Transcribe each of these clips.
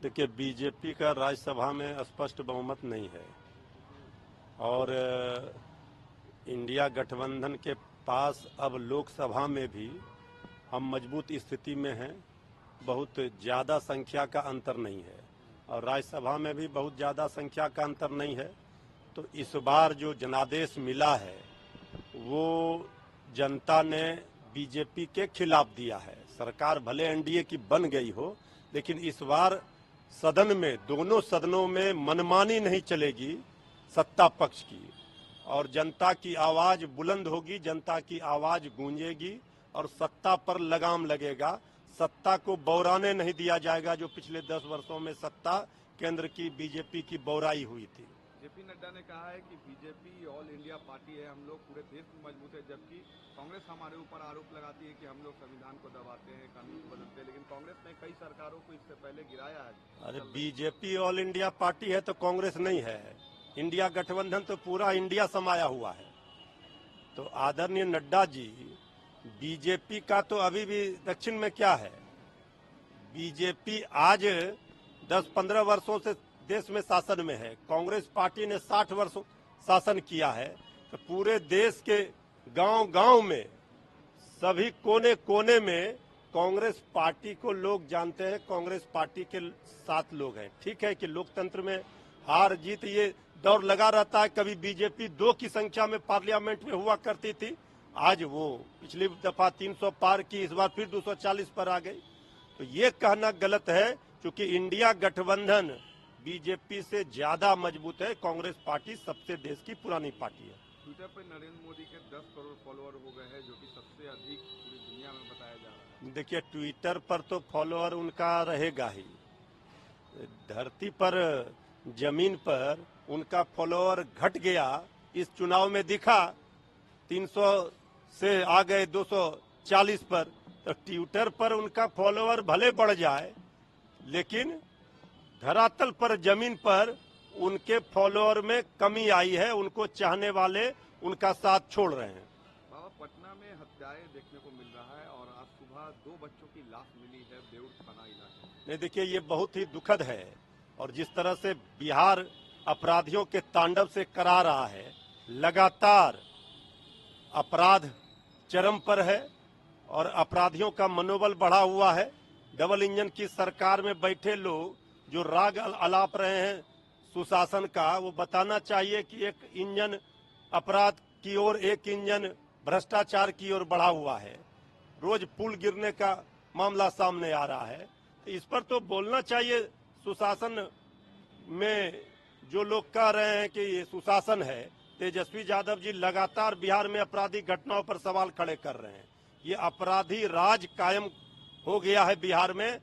देखिए, बीजेपी का राज्यसभा में स्पष्ट बहुमत नहीं है और इंडिया गठबंधन के पास अब लोकसभा में भी हम मजबूत स्थिति में हैं। बहुत ज़्यादा संख्या का अंतर नहीं है और राज्यसभा में भी बहुत ज़्यादा संख्या का अंतर नहीं है। तो इस बार जो जनादेश मिला है वो जनता ने बीजेपी के खिलाफ दिया है। सरकार भले एनडीए की बन गई हो, लेकिन इस बार सदन में, दोनों सदनों में मनमानी नहीं चलेगी सत्ता पक्ष की, और जनता की आवाज बुलंद होगी, जनता की आवाज गूंजेगी और सत्ता पर लगाम लगेगा। सत्ता को बौराने नहीं दिया जाएगा, जो पिछले 10 वर्षों में सत्ता केंद्र की बीजेपी की बौराई हुई थी। जेपी नड्डा ने कहा है कि बीजेपी ऑल इंडिया पार्टी है, हम लोग पूरे देश में मजबूत है, जबकि कांग्रेस हमारे ऊपर आरोप लगाती है कि हम लोग संविधान को दबाते हैं, कानून को बदलते हैं, लेकिन कांग्रेस ने कई सरकारों को इससे पहले गिराया है। अरे बीजेपी ऑल इंडिया पार्टी है तो कांग्रेस नहीं है। इंडिया गठबंधन तो पूरा इंडिया समाया हुआ है। तो आदरणीय नड्डा जी, बीजेपी का तो अभी भी दक्षिण में क्या है, बीजेपी आज 10-15 वर्षों से देश में शासन में है। कांग्रेस पार्टी ने 60 वर्षों शासन किया है। तो पूरे देश के गांव-गांव में, सभी कोने कोने में कांग्रेस पार्टी को लोग जानते हैं, कांग्रेस पार्टी के साथ लोग हैं। ठीक है कि लोकतंत्र में हार जीत ये दौर लगा रहता है। कभी बीजेपी 2 की संख्या में पार्लियामेंट में हुआ करती थी, आज वो पिछली दफा 300 पार की, इस बार फिर 240 पर आ गई। तो ये कहना गलत है, क्योंकि इंडिया गठबंधन बीजेपी से ज्यादा मजबूत है। कांग्रेस पार्टी सबसे देश की पुरानी पार्टी है। ट्विटर पर नरेंद्र मोदी के 10 करोड़ फॉलोअर हो गए हैं, जो कि सबसे अधिक पूरी दुनिया में बताया जा रहा है। देखिए, ट्विटर पर तो फॉलोअर उनका रहेगा ही, धरती पर, जमीन पर उनका फॉलोअर घट गया। इस चुनाव में दिखा, 300 से आ गए 240 पर। तो ट्विटर पर उनका फॉलोअर भले बढ़ जाए, लेकिन धरातल पर, जमीन पर उनके फॉलोअर में कमी आई है। उनको चाहने वाले उनका साथ छोड़ रहे हैं। बाबा, पटना में हत्याएं देखने को मिल रहा है और आज सुबह 2 बच्चों की लाश मिली है बेउर थाना इलाके में। नहीं, देखिए, ये बहुत ही दुखद है। और जिस तरह से बिहार अपराधियों के तांडव से करा रहा है, लगातार अपराध चरम पर है और अपराधियों का मनोबल बढ़ा हुआ है। डबल इंजन की सरकार में बैठे लोग जो राग अलाप रहे हैं सुशासन का, वो बताना चाहिए कि एक इंजन अपराध की ओर, एक इंजन भ्रष्टाचार की ओर बढ़ा हुआ है। रोज पुल गिरने का मामला सामने आ रहा है। तो इस पर तो बोलना चाहिए। सुशासन में जो लोग कह रहे हैं कि ये सुशासन है, तेजस्वी यादव जी लगातार बिहार में आपराधिक घटनाओं पर सवाल खड़े कर रहे हैं। ये अपराधी राज कायम हो गया है बिहार में।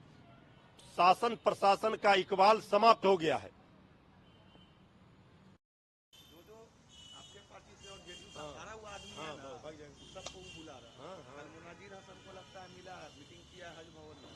शासन प्रशासन का इकबाल समाप्त हो गया है। जो आपके पार्टी से और जेडीयू का हारा हुआ आदमी है ना, सबको बुला रहा है। कल मुनाजिर हसन को लगता है मिला, मीटिंग किया हज भवन में।